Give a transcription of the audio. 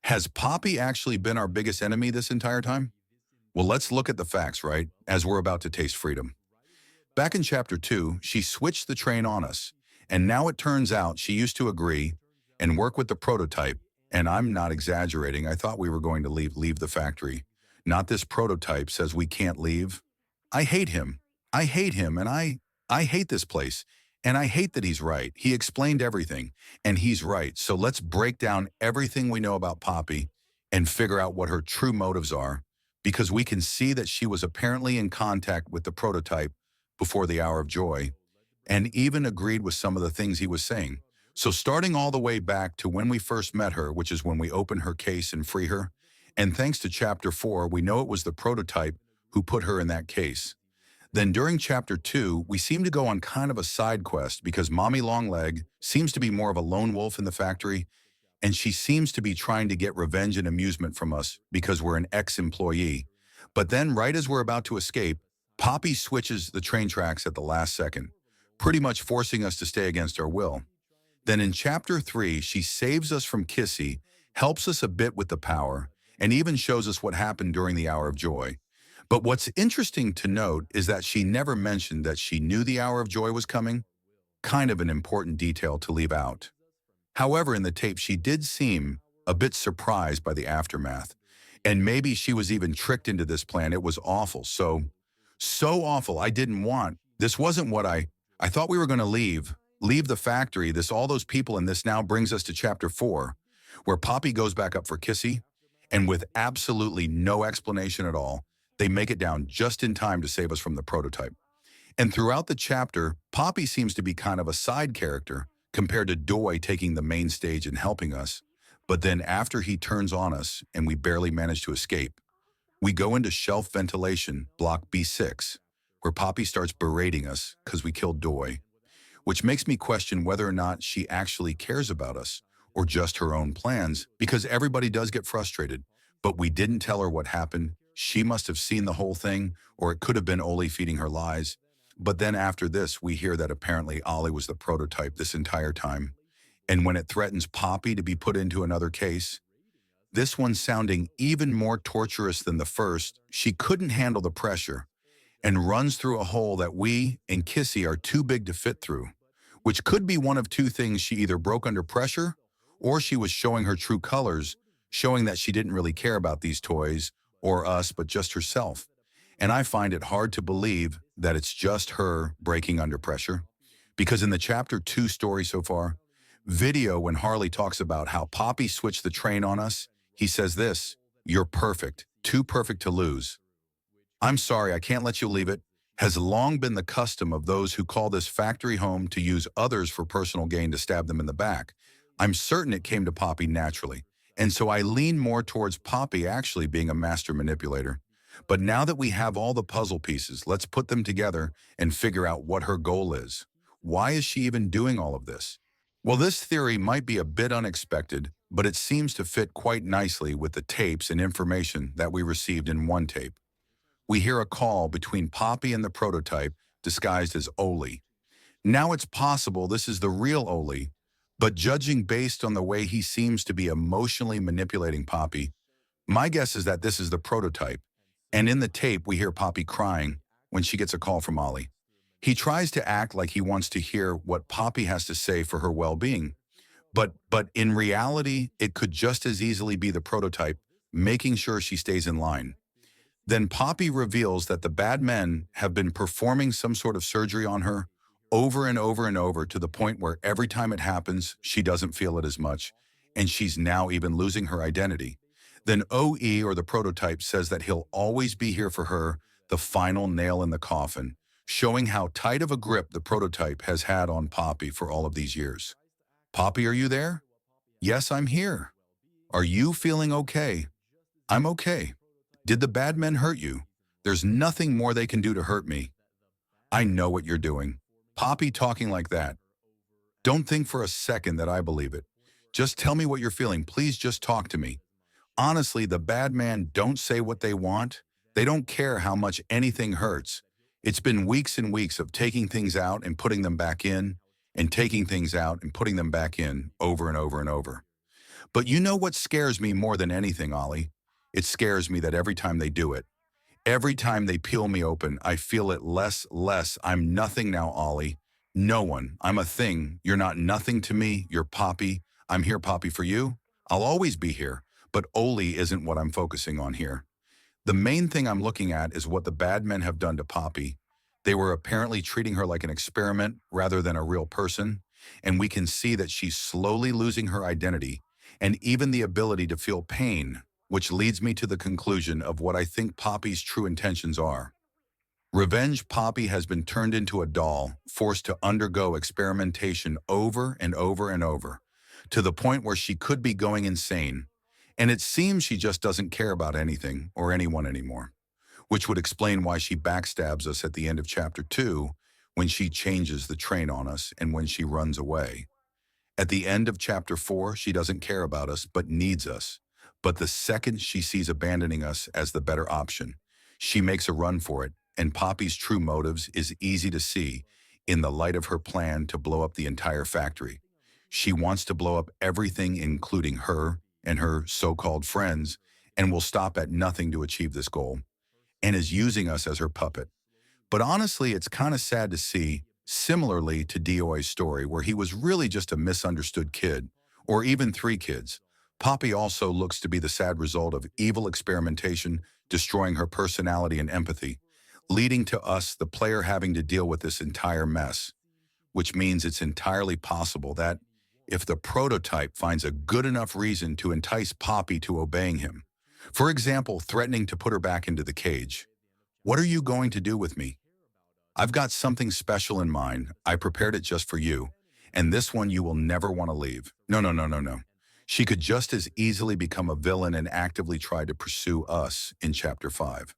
Has Poppy actually been our biggest enemy this entire time? Well, let's look at the facts, right? As we're about to taste freedom. Back in chapter 2, she switched the train on us. And now it turns out she used to agree and work with the prototype. And I'm not exaggerating. I thought we were going to leave the factory. Not this prototype says we can't leave. I hate him. I hate him and I hate this place. And I hate that he's right. He explained everything and he's right. So let's break down everything we know about Poppy and figure out what her true motives are because we can see that she was apparently in contact with the prototype before the hour of joy and even agreed with some of the things he was saying. So starting all the way back to when we first met her, which is when we open her case and free her, and thanks to chapter 4, we know it was the prototype who put her in that case. Then during chapter 2, we seem to go on kind of a side quest because Mommy Longleg seems to be more of a lone wolf in the factory, and she seems to be trying to get revenge and amusement from us because we're an ex-employee. But then right as we're about to escape, Poppy switches the train tracks at the last second, pretty much forcing us to stay against our will. Then in chapter 3, she saves us from Kissy, helps us a bit with the power, and even shows us what happened during the hour of joy. But what's interesting to note is that she never mentioned that she knew the hour of joy was coming, kind of an important detail to leave out. However, in the tape, she did seem a bit surprised by the aftermath. And maybe she was even tricked into this plan. It was awful. So awful. I didn't want. This wasn't what I thought we were going to leave the factory. All those people, and this now brings us to chapter 4, where Poppy goes back up for Kissy, and with absolutely no explanation at all, they make it down just in time to save us from the prototype. And throughout the chapter, Poppy seems to be kind of a side character compared to Doi taking the main stage and helping us. But then after he turns on us and we barely manage to escape, we go into shelf ventilation, block B6, where Poppy starts berating us because we killed Doi, which makes me question whether or not she actually cares about us or just her own plans, because everybody does get frustrated. But we didn't tell her what happened. She must have seen the whole thing, or it could have been Oli feeding her lies. But then after this, we hear that apparently Ollie was the prototype this entire time. And when it threatens Poppy to be put into another case, this one sounding even more torturous than the first, she couldn't handle the pressure and runs through a hole that we and Kissy are too big to fit through, which could be one of two things: she either broke under pressure or she was showing her true colors, showing that she didn't really care about these toys or us, but just herself. And I find it hard to believe that it's just her breaking under pressure, because in the chapter 2 story so far, Video, when Harley talks about how Poppy switched the train on us, he says this: "You're perfect, too perfect to lose. I'm sorry, I can't let you leave it. Has long been the custom of those who call this factory home to use others for personal gain to stab them in the back. I'm certain it came to Poppy naturally, and so I lean more towards Poppy actually being a master manipulator. But now that we have all the puzzle pieces, let's put them together and figure out what her goal is. Why is she even doing all of this?" Well, this theory might be a bit unexpected, but it seems to fit quite nicely with the tapes and information that we received in one tape. We hear a call between Poppy and the prototype disguised as Oli. Now it's possible this is the real Oli, but judging based on the way he seems to be emotionally manipulating Poppy, my guess is that this is the prototype. And in the tape, we hear Poppy crying when she gets a call from Ollie. He tries to act like he wants to hear what Poppy has to say for her well-being. But in reality, it could just as easily be the prototype making sure she stays in line. Then Poppy reveals that the bad men have been performing some sort of surgery on her over and over and over, to the point where every time it happens, she doesn't feel it as much, and she's now even losing her identity. Then OE, or the prototype, says that he'll always be here for her, the final nail in the coffin, showing how tight of a grip the prototype has had on Poppy for all of these years. "Poppy, are you there?" "Yes, I'm here." "Are you feeling okay?" "I'm okay." "Did the bad men hurt you?" "There's nothing more they can do to hurt me." "I know what you're doing." Poppy talking like that. Don't think for a second that I believe it. Just tell me what you're feeling. Please just talk to me. Honestly, the bad man don't say what they want. They don't care how much anything hurts. It's been weeks and weeks of taking things out and putting them back in, and taking things out and putting them back in over and over and over. But you know what scares me more than anything, Ollie? It scares me that every time they do it, every time they peel me open, I feel it less. I'm nothing now, Ollie. No one. I'm a thing. You're not nothing to me. You're Poppy. I'm here, Poppy, for you. I'll always be here. But Oli isn't what I'm focusing on here. The main thing I'm looking at is what the bad men have done to Poppy. They were apparently treating her like an experiment rather than a real person, and we can see that she's slowly losing her identity and even the ability to feel pain, which leads me to the conclusion of what I think Poppy's true intentions are. Revenge Poppy has been turned into a doll, forced to undergo experimentation over and over and over, to the point where she could be going insane. And it seems she just doesn't care about anything or anyone anymore, which would explain why she backstabs us at the end of chapter 2 when she changes the train on us and when she runs away. At the end of chapter 4, she doesn't care about us but needs us. But the second she sees abandoning us as the better option, she makes a run for it, and Poppy's true motives is easy to see in the light of her plan to blow up the entire factory. She wants to blow up everything, including her and her so-called friends, and will stop at nothing to achieve this goal, and is using us as her puppet. But honestly, it's kind of sad to see, similarly to Dioi's story, where he was really just a misunderstood kid, or even three kids. Poppy also looks to be the sad result of evil experimentation, destroying her personality and empathy, leading to us, the player, having to deal with this entire mess, which means it's entirely possible that if the prototype finds a good enough reason to entice Poppy to obeying him, for example, threatening to put her back into the cage, what are you going to do with me? I've got something special in mind. I prepared it just for you. And this one you will never want to leave. No. She could just as easily become a villain and actively try to pursue us in chapter 5.